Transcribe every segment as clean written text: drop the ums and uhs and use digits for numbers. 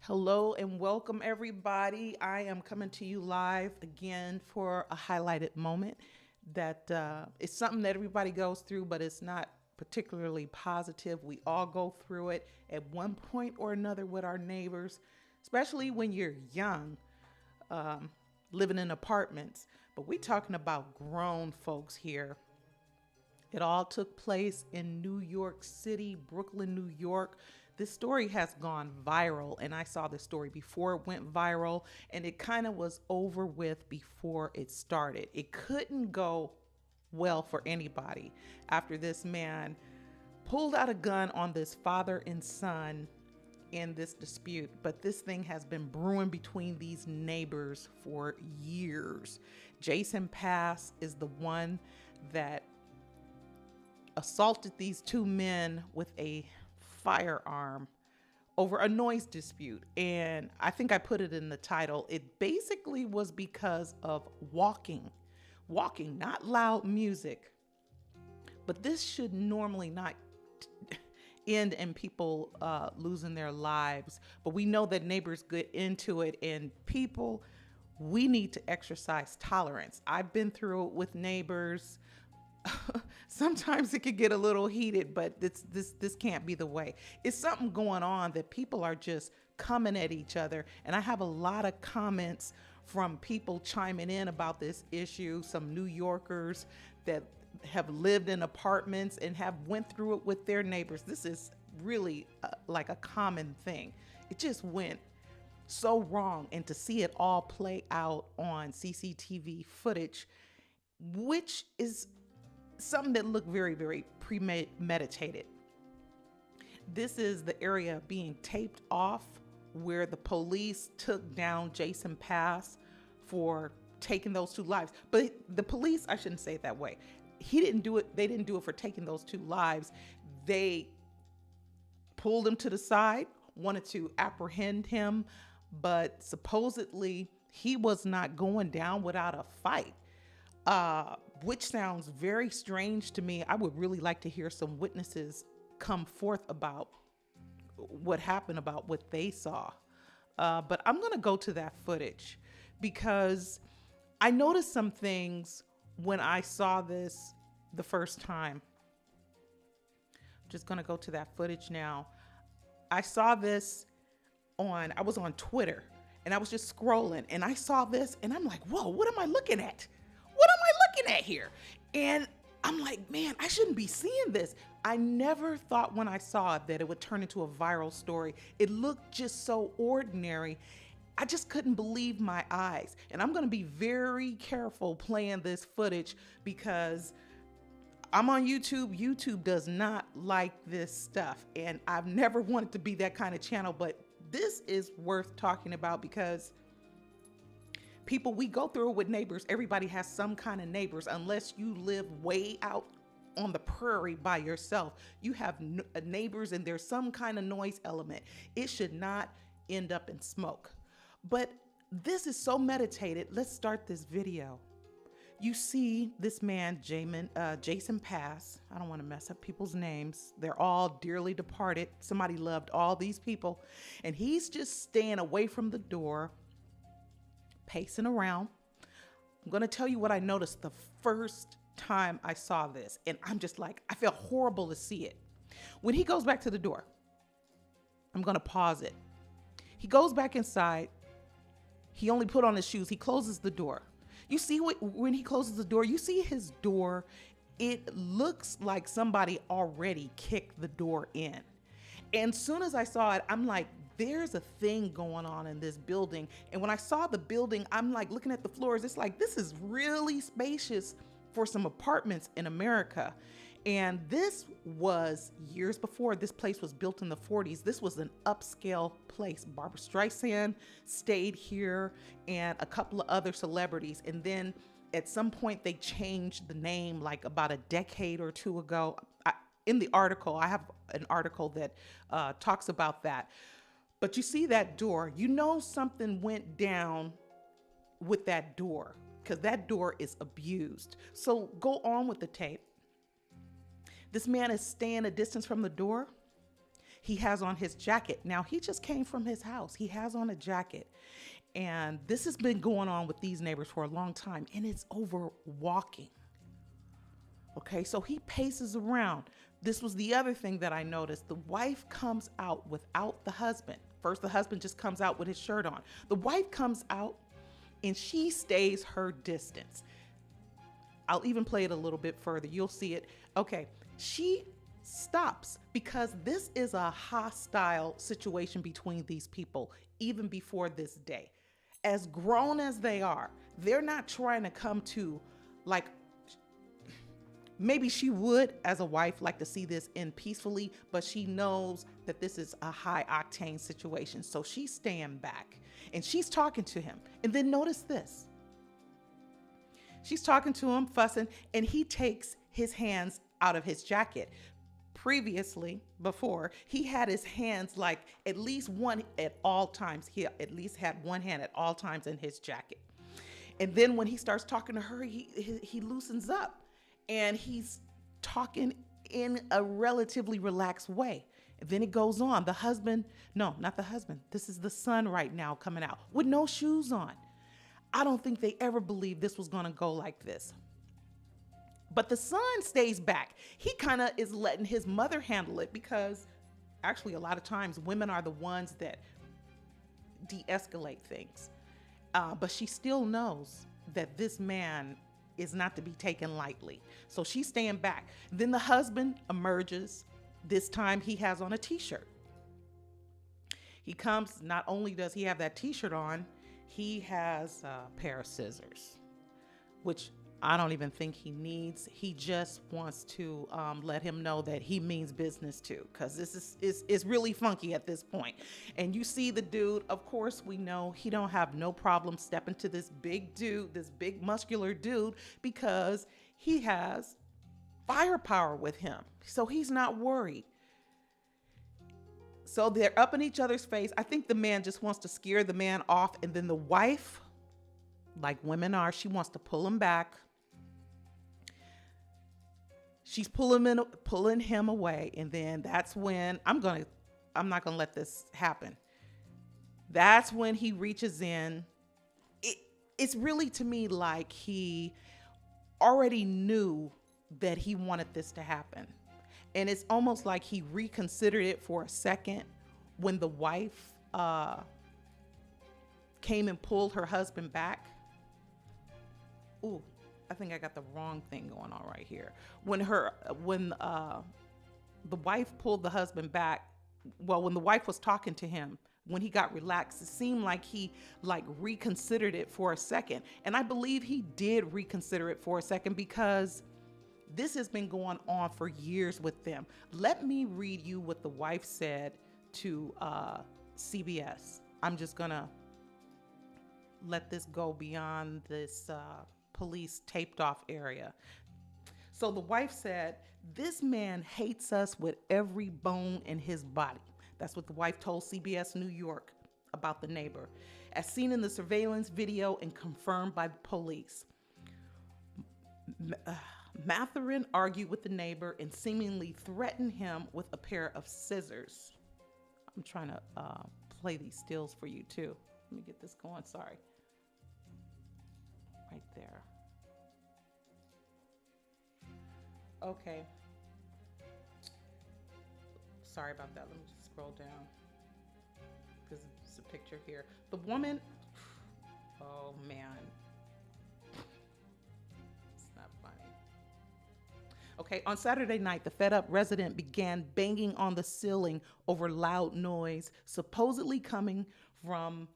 Hello and welcome, everybody. I am coming to you live again for a highlighted moment that is something that everybody goes through, but it's not particularly positive. We all go through it at one point or another with our neighbors, especially when you're young, um, living in apartments. But we're talking about grown folks here. It all took place in New York City, Brooklyn, New York. This story has gone viral, and I saw the story before it went viral, and it kind of was over with before it started. It couldn't go well for anybody after this man pulled out a gun on this father and son in this dispute. But this thing has been brewing between these neighbors for years. Jason Pass is the one that assaulted these two men with a firearm over a noise dispute. And I think I put it in the title. It basically was because of walking, not loud music. But this should normally not end in people losing their lives. But we know that neighbors get into it, and people, we need to exercise tolerance. I've been through it with neighbors. Sometimes it could get a little heated, but this can't be the way. It's something going on that people are just coming at each other. And I have a lot of comments from people chiming in about this issue. Some New Yorkers that have lived in apartments and have went through it with their neighbors. This is really like a common thing. It just went so wrong. And to see it all play out on CCTV footage, which is something that looked very, very premeditated. This is the area being taped off where the police took down Jason Pass for taking those two lives. But the police, I shouldn't say it that way. He didn't do it. They didn't do it for taking those two lives. They pulled him to the side, wanted to apprehend him, but supposedly he was not going down without a fight. Which sounds very strange to me. I would really like to hear some witnesses come forth about what happened, about what they saw. But I'm going to go to that footage because I noticed some things when I saw this the first time. I'm just going to go to that footage now. I saw this I was on Twitter and I was just scrolling and I saw this and I'm like, whoa, what am I looking at? What am I looking at here? And I'm like, man, I shouldn't be seeing this. I never thought when I saw it that it would turn into a viral story. It looked just so ordinary. I just couldn't believe my eyes. And I'm going to be very careful playing this footage because I'm on YouTube. YouTube does not like this stuff. And I've never wanted to be that kind of channel, but this is worth talking about because people, we go through it with neighbors. Everybody has some kind of neighbors. Unless you live way out on the prairie by yourself, you have neighbors and there's some kind of noise element. It should not end up in smoke. But this is so meditated. Let's start this video. You see this man, Jason Pass. I don't want to mess up people's names. They're all dearly departed. Somebody loved all these people. And he's just staying away from the door, pacing around. I'm going to tell you what I noticed the first time I saw this. And I'm just like, I felt horrible to see it. When he goes back to the door, I'm going to pause it. He goes back inside. He only put on his shoes. He closes the door. You see when he closes the door, you see his door. It looks like somebody already kicked the door in. And soon as I saw it, I'm like, there's a thing going on in this building. And when I saw the building, I'm like looking at the floors. It's like, this is really spacious for some apartments in America. And this was years before. This place was built in the 40s. This was an upscale place. Barbra Streisand stayed here and a couple of other celebrities. And then at some point they changed the name like about a decade or two ago. In the article, I have an article that talks about that. But you see that door, you know something went down with that door because that door is abused. So go on with the tape. This man is staying a distance from the door. he has on his jacket. Now, he just came from his house. He has on a jacket. And this has been going on with these neighbors for a long time, and it's over walking. Okay, so he paces around. This was the other thing that I noticed. The wife comes out without the husband. First, the husband just comes out with his shirt on. The wife comes out and she stays her distance. I'll even play it a little bit further. You'll see it. Okay, she stops because this is a hostile situation between these people, even before this day. As grown as they are, they're not trying to come to, like, maybe she would, as a wife, like to see this end peacefully, but she knows that this is a high octane situation. So she's staying back and she's talking to him. And then notice this. She's talking to him, fussing, and he takes his hands out of his jacket. Previously, before, he had his hands like at least one at all times. He at least had one hand at all times in his jacket. And then when he starts talking to her, he loosens up. And he's talking in a relatively relaxed way. And then it goes on. The husband, no, not the husband. This is the son right now coming out with no shoes on. I don't think they ever believed this was going to go like this. But the son stays back. He kind of is letting his mother handle it because actually a lot of times women are the ones that de-escalate things. But she still knows that this man is not to be taken lightly. So she's staying back. Then the husband emerges. This time he has on a t-shirt. He comes, not only does he have that t-shirt on, he has a pair of scissors, which I don't even think he needs. He just wants to let him know that he means business too, because this is really funky at this point. And you see the dude, of course, we know he don't have no problem stepping to this big dude, this big muscular dude, because he has firepower with him. So he's not worried. So they're up in each other's face. I think the man just wants to scare the man off. And then the wife, like women are, she wants to pull him back. She's pulling him away. And then that's when I'm not gonna let this happen. That's when he reaches in. It's really, to me, like he already knew that he wanted this to happen. And it's almost like he reconsidered it for a second when the wife came and pulled her husband back. Ooh, I think I got the wrong thing going on right here. When the wife pulled the husband back, well, when the wife was talking to him, when he got relaxed, it seemed like he reconsidered it for a second. And I believe he did reconsider it for a second because this has been going on for years with them. Let me read you what the wife said to CBS. I'm just gonna let this go beyond this police taped off area. So the wife said, "This man hates us with every bone in his body." That's what the wife told CBS New York about the neighbor, as seen in the surveillance video and confirmed by the police. Matherin argued with the neighbor and seemingly threatened him with a pair of scissors. I'm trying to play these stills for you too. Let me get this going, sorry. Right there. Okay. Sorry about that. Let me just scroll down because it's a picture here. The woman, oh man. It's not funny. Okay, on Saturday night, the fed up resident began banging on the ceiling over loud noise, supposedly coming from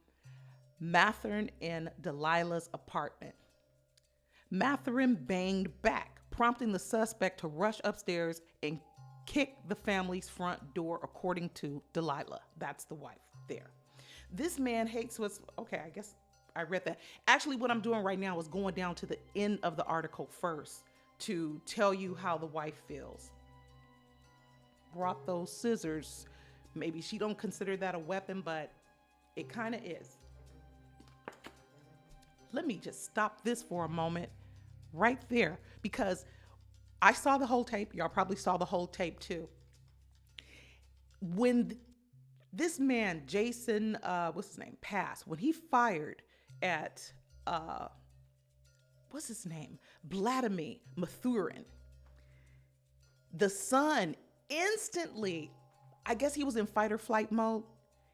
Matherin and Delilah's apartment. Matherin banged back, prompting the suspect to rush upstairs and kick the family's front door, according to Delilah. That's the wife there. This man hates what's, okay, I guess I read that. Actually, what I'm doing right now is going down to the end of the article first to tell you how the wife feels. Brought those scissors. Maybe she don't consider that a weapon, but it kind of is. Let me just stop this for a moment right there, because I saw the whole tape. Y'all probably saw the whole tape too. When this man, Jason, what's his name, passed, when he fired at, uh, what's his name, Vladimir Mathurin, the son instantly, I guess he was in fight or flight mode.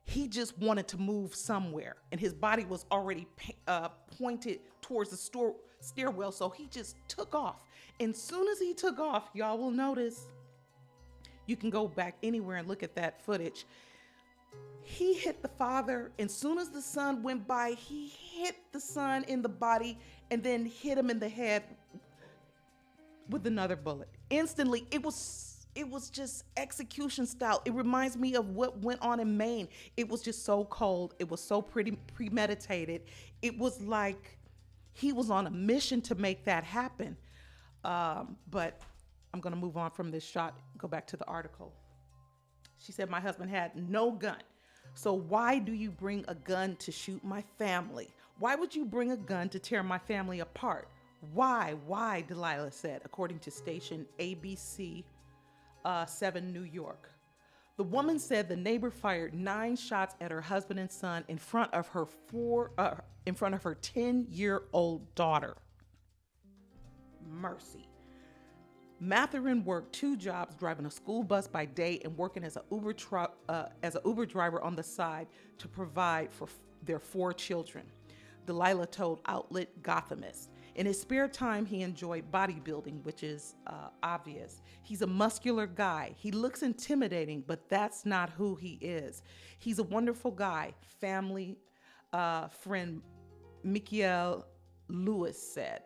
He just wanted to move somewhere, and his body was already pointed towards the stairwell, so he just took off. And soon as he took off, y'all will notice, you can go back anywhere and look at that footage. He hit the father, and soon as the son went by, he hit the son in the body and then hit him in the head with another bullet. Instantly, it was just execution style. It reminds me of what went on in Maine. It was just so cold. It was so pretty premeditated. It was like he was on a mission to make that happen. But I'm going to move on from this shot, go back to the article. She said, my husband had no gun. So why do you bring a gun to shoot my family? Why would you bring a gun to tear my family apart? Why, Delilah said, according to station ABC 7 New York. The woman said the neighbor fired 9 shots at her husband and son in front of her 10-year-old daughter. Mercy. Mathurin worked 2 jobs, driving a school bus by day and working as an Uber driver on the side to provide for their 4 children. Delilah told outlet Gothamist. In his spare time, he enjoyed bodybuilding, which is obvious. He's a muscular guy. He looks intimidating, but that's not who he is. He's a wonderful guy, family friend Michael Lewis said.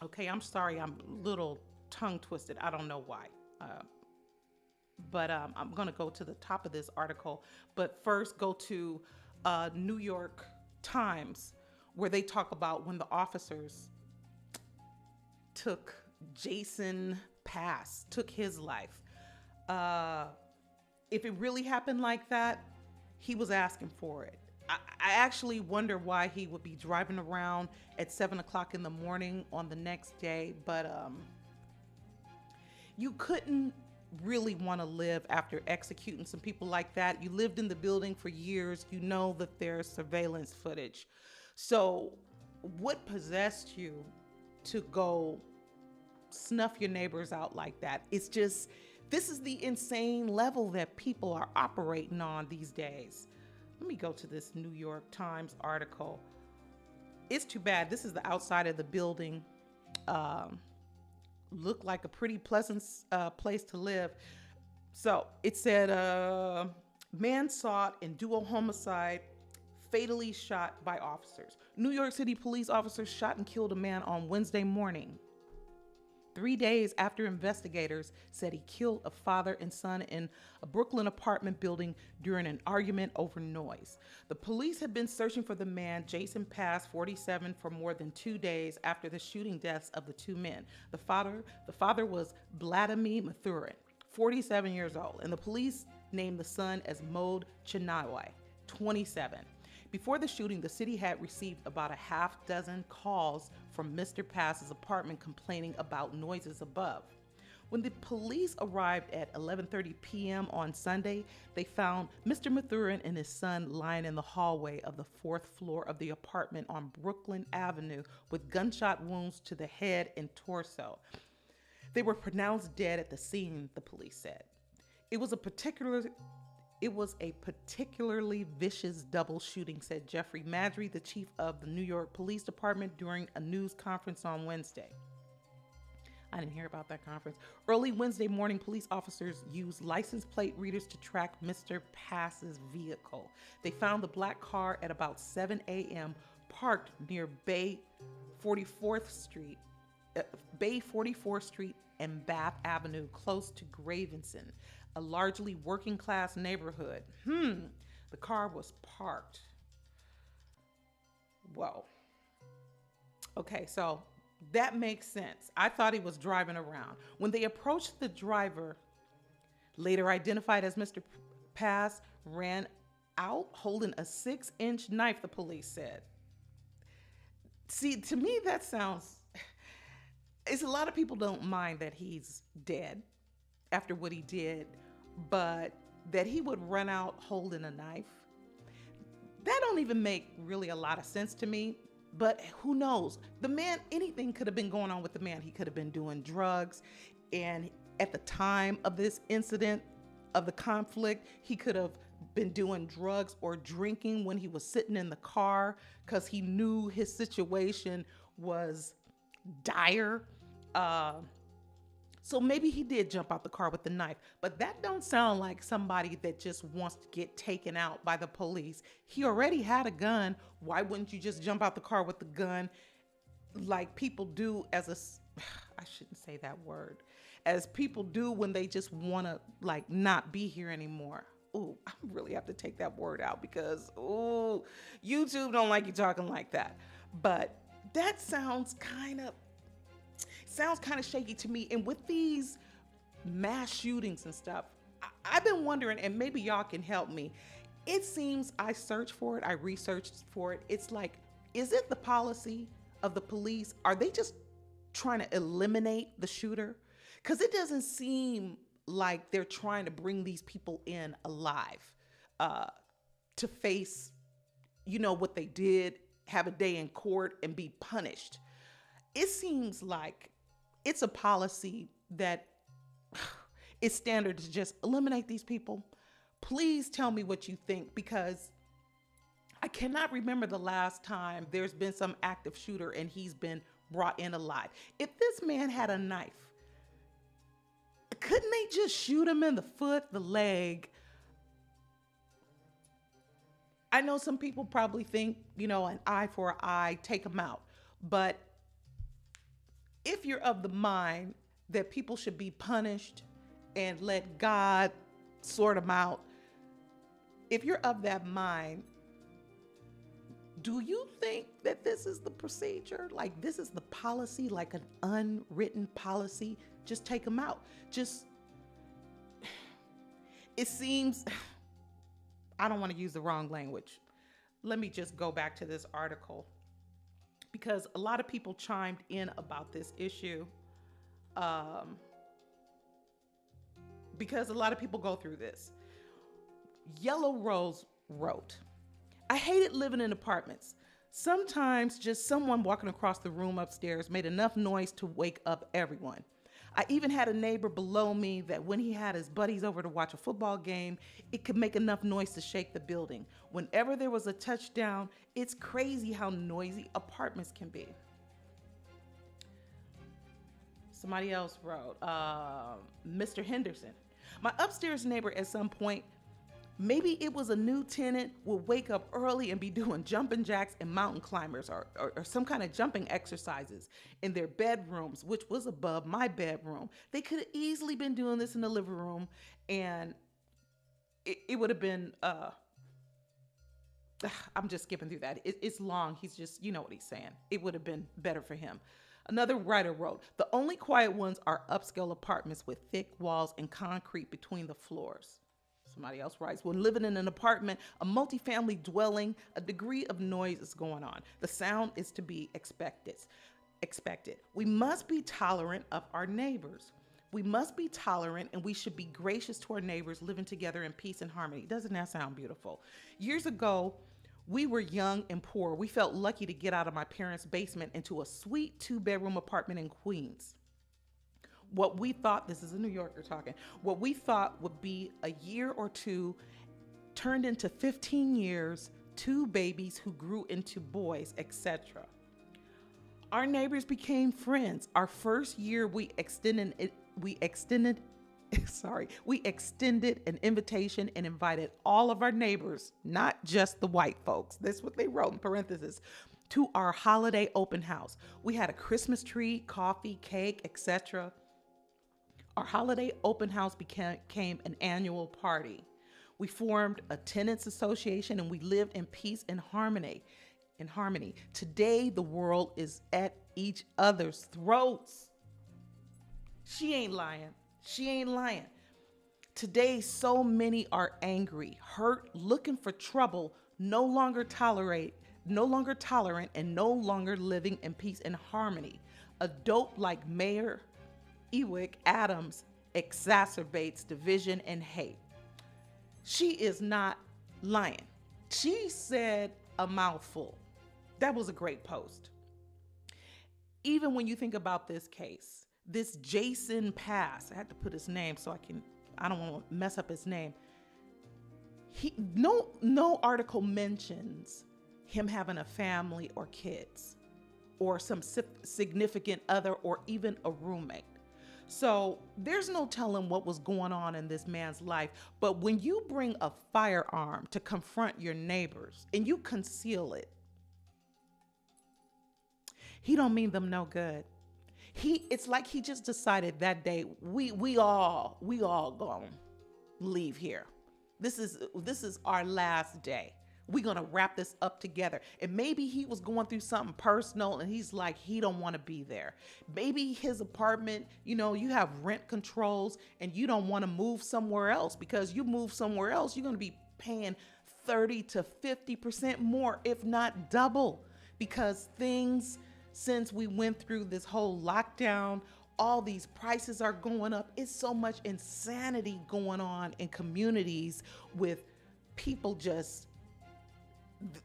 Okay, I'm sorry, I'm a little tongue twisted. I don't know why. But I'm going to go to the top of this article. But first, go to New York Times, where they talk about when the officers took Jason Pass, took his life. If it really happened like that, he was asking for it. I actually wonder why he would be driving around at 7 o'clock in the morning on the next day, but you couldn't really want to live after executing some people like that. You lived in the building for years. You know that there's surveillance footage. So what possessed you to go snuff your neighbors out like that? It's just, this is the insane level that people are operating on these days. Let me go to this New York Times article. It's too bad. This is the outside of the building. Looked like a pretty pleasant place to live. So it said, man sought in dual homicide, fatally shot by officers. New York City police officers shot and killed a man on Wednesday morning, 3 days after investigators said he killed a father and son in a Brooklyn apartment building during an argument over noise. The police had been searching for the man, Jason Pass, 47, for more than 2 days after the shooting deaths of the 2 men. The father was Vladimir Mathurin, 47 years old, and the police named the son as Mod Chinawa, 27. Before the shooting, the city had received about a half dozen calls from Mr. Pass's apartment complaining about noises above. When the police arrived at 11:30 p.m. on Sunday, they found Mr. Mathurin and his son lying in the hallway of the 4th floor of the apartment on Brooklyn Avenue with gunshot wounds to the head and torso. They were pronounced dead at the scene, the police said. It was a particularly vicious double shooting, said Jeffrey Madry, the chief of the New York Police Department, during a news conference on Wednesday. I didn't hear about that conference. Early Wednesday morning, police officers used license plate readers to track Mr. Pass's vehicle. They found the black car at about 7 a.m. parked near Bay 44th Street and Bath Avenue, close to Gravenson, a largely working class neighborhood. The car was parked. Whoa. Okay, so that makes sense. I thought he was driving around. When they approached the driver, later identified as Mr. Pass, ran out holding a 6-inch knife, the police said. See, to me, that sounds, it's a lot of people don't mind that he's dead after what he did, but that he would run out holding a knife. That don't even make really a lot of sense to me. But who knows? The man, anything could have been going on with the man. He could have been doing drugs. And at the time of this incident, of the conflict, he could have been doing drugs or drinking when he was sitting in the car because he knew his situation was dire. So maybe he did jump out the car with the knife, but that don't sound like somebody that just wants to get taken out by the police. He already had a gun. Why wouldn't you just jump out the car with the gun like people do I shouldn't say that word, as people do when they just want to like not be here anymore. Ooh, I really have to take that word out because, ooh, YouTube don't like you talking like that. But that sounds kind of shaky to me. And with these mass shootings and stuff, I've been wondering, and maybe y'all can help me. It seems I searched for it, I researched for it. It's like, is it the policy of the police? Are they just trying to eliminate the shooter? Because it doesn't seem like they're trying to bring these people in alive to face, what they did, have a day in court and be punished. It seems like it's a policy that is standard to just eliminate these people. Please tell me what you think, because I cannot remember the last time there's been some active shooter and he's been brought in alive. If this man had a knife, couldn't they just shoot him in the foot, the leg? I know some people probably think, an eye for an eye, take him out. But if you're of the mind that people should be punished and let God sort them out, if you're of that mind, do you think that this is the procedure? Like this is the policy, like an unwritten policy? Just take them out. It seems, I don't want to use the wrong language. Let me just go back to this article because a lot of people chimed in about this issue. Because a lot of people go through this. Yellow Rose wrote, I hated living in apartments. Sometimes just someone walking across the room upstairs made enough noise to wake up everyone. I even had a neighbor below me that when he had his buddies over to watch a football game, it could make enough noise to shake the building. Whenever there was a touchdown, it's crazy how noisy apartments can be. Somebody else wrote, Mr. Henderson. My upstairs neighbor at some point, maybe it was a new tenant, would wake up early and be doing jumping jacks and mountain climbers or some kind of jumping exercises in their bedrooms, which was above my bedroom. They could have easily been doing this in the living room and it would have been, I'm just skipping through that. It's long. He's just, you know what he's saying. It would have been better for him. Another writer wrote, the only quiet ones are upscale apartments with thick walls and concrete between the floors. Somebody else writes, when living in an apartment, a multifamily dwelling, a degree of noise is going on. The sound is to be expected. We must be tolerant of our neighbors. We must be tolerant and we should be gracious to our neighbors living together in peace and harmony. Doesn't that sound beautiful? Years ago, we were young and poor. We felt lucky to get out of my parents' basement into a sweet 2-bedroom apartment in Queens. What we thought, this is a New Yorker talking, what we thought would be a year or two turned into 15 years, 2 babies who grew into boys, etc. Our neighbors became friends. Our first year, we extended an invitation and invited all of our neighbors, not just the white folks. That's what they wrote in parentheses, to our holiday open house. We had a Christmas tree, coffee, cake, etc. Our holiday open house became an annual party. We formed a tenants association and we lived in peace and harmony. Today, the world is at each other's throats. She ain't lying. Today, so many are angry, hurt, looking for trouble, no longer tolerant, and no longer living in peace and harmony. A dope like Mayor Ewick Adams exacerbates division and hate. She is not lying. She said a mouthful. That was a great post. Even when you think about this case, this Jason Pass, I had to put his name so I don't want to mess up his name. No article mentions him having a family or kids or some significant other or even a roommate. So there's no telling what was going on in this man's life. But when you bring a firearm to confront your neighbors and you conceal it, he don't mean them no good. It's like he just decided that day, we all gonna leave here. This is our last day. We're gonna wrap this up together. And maybe he was going through something personal and he's like, he don't want to be there. Maybe his apartment, you have rent controls and you don't want to move somewhere else, because you move somewhere else, you're gonna be paying 30 to 50% more, if not double, because things, since we went through this whole lockdown, all these prices are going up. It's so much insanity going on in communities with people just,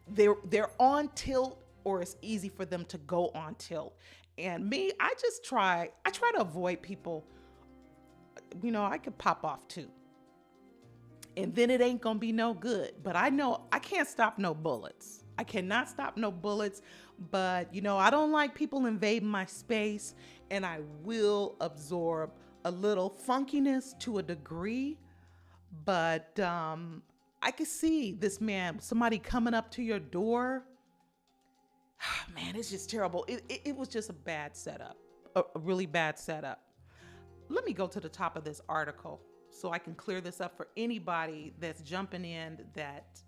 they're on tilt, or it's easy for them to go on tilt. And me, I try to avoid people. I could pop off too. And then it ain't gonna be no good. But I know I can't stop no bullets. I cannot stop no bullets. But I don't like people invading my space, and I will absorb a little funkiness to a degree. But I could see this man, somebody coming up to your door. Man, it's just terrible. It was just a bad setup, a really bad setup. Let me go to the top of this article so I can clear this up for anybody that's jumping in that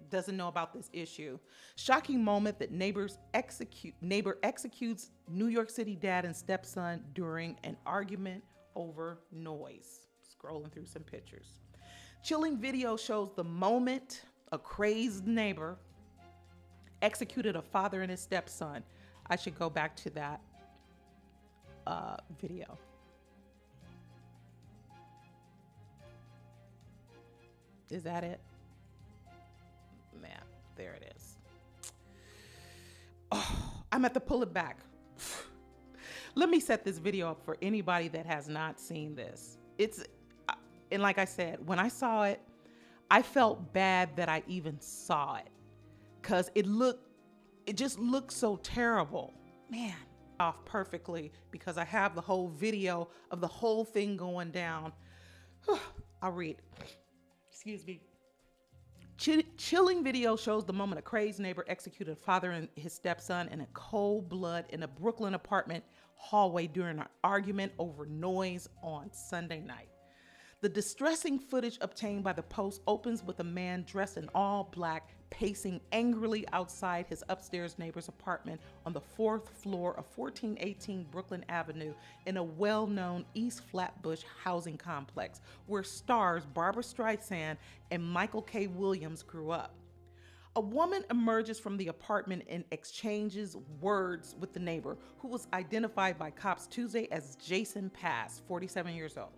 doesn't know about this issue. Shocking moment that neighbor executes New York City dad and stepson during an argument over noise. Scrolling through some pictures. Chilling video shows the moment a crazed neighbor executed a father and his stepson. I should go back to that video. Is that it? Man, there it is. Oh, I'm at to pull it back. Let me set this video up for anybody that has not seen this. And like I said, when I saw it, I felt bad that I even saw it, because it just looked so terrible. Man, off perfectly, because I have the whole video of the whole thing going down. I'll read. Excuse me. Chilling video shows the moment a crazed neighbor executed a father and his stepson in a cold blood in a Brooklyn apartment hallway during an argument over noise on Sunday night. The distressing footage obtained by the Post opens with a man dressed in all black pacing angrily outside his upstairs neighbor's apartment on the 4th floor of 1418 Brooklyn Avenue in a well-known East Flatbush housing complex where stars Barbra Streisand and Michael K. Williams grew up. A woman emerges from the apartment and exchanges words with the neighbor, who was identified by cops Tuesday as Jason Pass, 47 years old.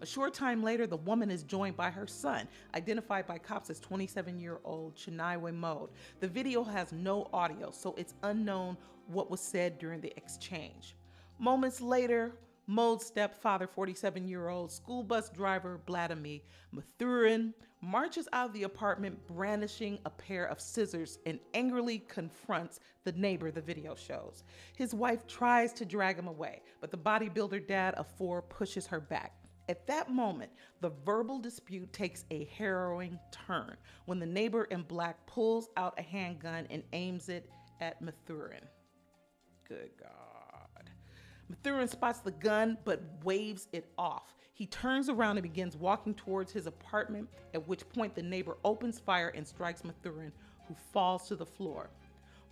A short time later, the woman is joined by her son, identified by cops as 27-year-old Chiniwe Mode. The video has no audio, so it's unknown what was said during the exchange. Moments later, Mode's stepfather, 47-year-old school bus driver Vladimir Mathurin, marches out of the apartment brandishing a pair of scissors and angrily confronts the neighbor the video shows. His wife tries to drag him away, but the bodybuilder dad of 4 pushes her back. At that moment, the verbal dispute takes a harrowing turn when the neighbor in black pulls out a handgun and aims it at Mathurin. Good God. Mathurin spots the gun but waves it off. He turns around and begins walking towards his apartment, at which point the neighbor opens fire and strikes Mathurin, who falls to the floor.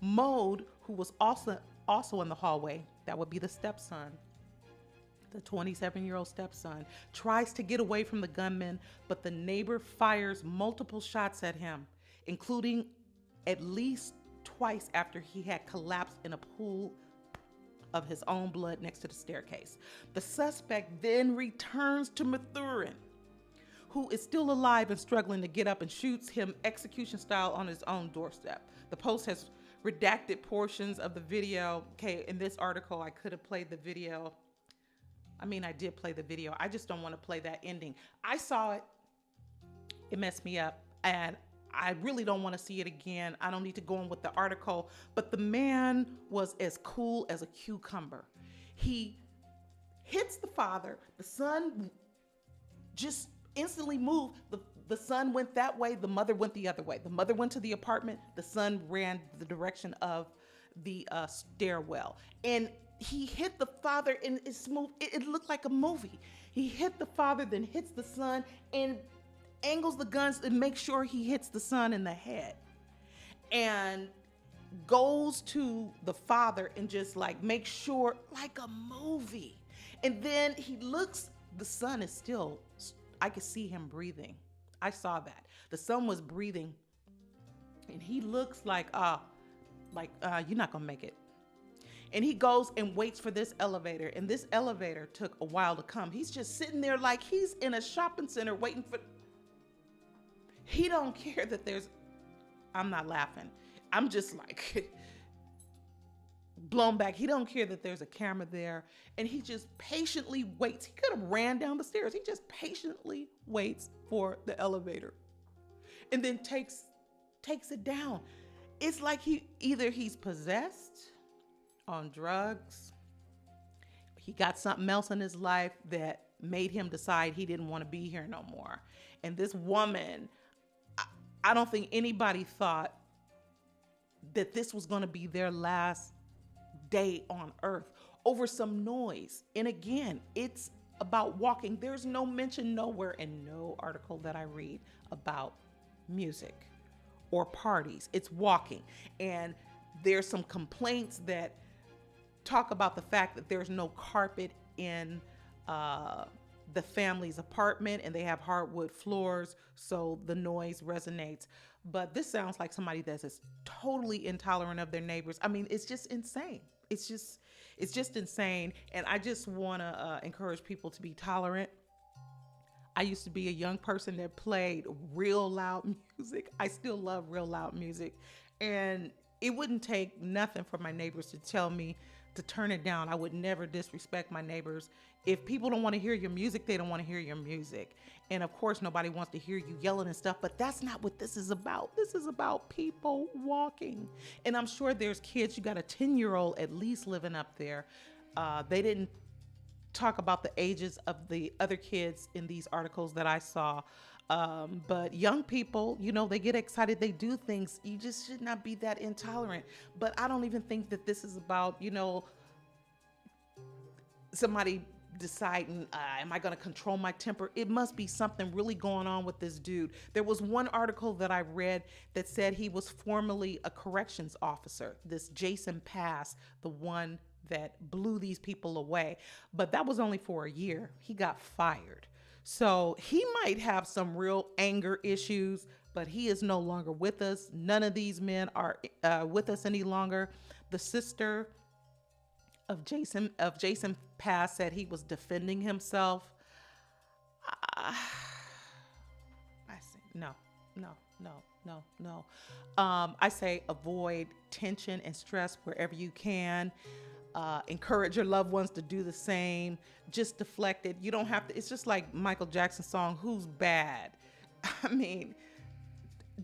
Mode, who was also in the hallway, that would be the stepson, the 27-year-old stepson, tries to get away from the gunman, but the neighbor fires multiple shots at him, including at least twice after he had collapsed in a pool of his own blood next to the staircase. The suspect then returns to Mathurin, who is still alive and struggling to get up and shoots him execution style on his own doorstep. The Post has redacted portions of the video. Okay, in this article, I could have played the video. I mean, I did play the video. I just don't want to play that ending. I saw it. It messed me up. And I really don't want to see it again. I don't need to go on with the article. But the man was as cool as a cucumber. He hits the father. The son just instantly moved. The son went that way. The mother went the other way. The mother went to the apartment. The son ran the direction of the stairwell. And he hit the father, and it looked like a movie. He hit the father, then hits the son, and angles the guns and makes sure he hits the son in the head. And goes to the father and just like makes sure, like a movie. And then he looks, the son is still, I could see him breathing. I saw that. The son was breathing, and he looks like, you're not gonna make it. And he goes and waits for this elevator. And this elevator took a while to come. He's just sitting there like he's in a shopping center waiting for, he don't care that there's, I'm not laughing. I'm just like blown back. He don't care that there's a camera there. And he just patiently waits. He could have ran down the stairs. He just patiently waits for the elevator and then takes it down. It's like he's possessed, on drugs. He got something else in his life that made him decide he didn't want to be here no more. And this woman, I don't think anybody thought that this was going to be their last day on earth over some noise. And again, it's about walking. There's no mention nowhere in no article that I read about music or parties. It's walking. And there's some complaints that talk about the fact that there's no carpet in the family's apartment, and they have hardwood floors, so the noise resonates. But this sounds like somebody that's just totally intolerant of their neighbors. I mean, it's just insane. It's just insane. And I just want to encourage people to be tolerant. I used to be a young person that played real loud music. I still love real loud music. And it wouldn't take nothing for my neighbors to tell me to turn it down. I would never disrespect my neighbors. If people don't want to hear your music, they don't want to hear your music. And of course, nobody wants to hear you yelling and stuff, but that's not what this is about. This is about people walking. And I'm sure there's kids, you got a 10-year-old at least living up there. They didn't talk about the ages of the other kids in these articles that I saw. But young people, they get excited, they do things. You just should not be that intolerant. But I don't even think that this is about, somebody deciding, am I going to control my temper? It must be something really going on with this dude. There was one article that I read that said he was formerly a corrections officer, this Jason Pass, the one that blew these people away. But that was only for a year. He got fired. So he might have some real anger issues, but he is no longer with us. None of these men are with us any longer. The sister of Jason Pass said he was defending himself. I say no. I say avoid tension and stress wherever you can. Encourage your loved ones to do the same. Just deflect it. You don't have to. It's just like Michael Jackson's song, Who's Bad? I mean,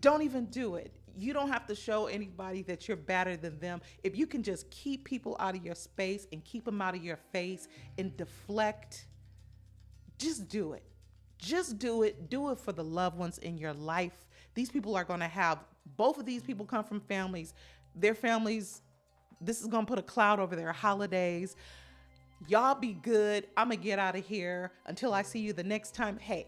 don't even do it. You don't have to show anybody that you're better than them. If you can just keep people out of your space and keep them out of your face and deflect, just do it. Just do it. Do it for the loved ones in your life. These people are going to have, both of these people come from families. Their families, this is going to put a cloud over their holidays. Y'all be good. I'm going to get out of here. Until I see you the next time. Hey,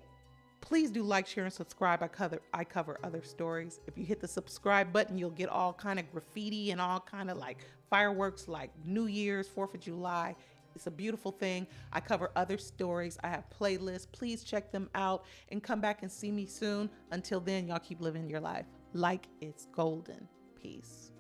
please do like, share, and subscribe. I cover other stories. If you hit the subscribe button, you'll get all kind of graffiti and all kind of like fireworks like New Year's, 4th of July. It's a beautiful thing. I cover other stories. I have playlists. Please check them out and come back and see me soon. Until then, y'all keep living your life like it's golden. Peace.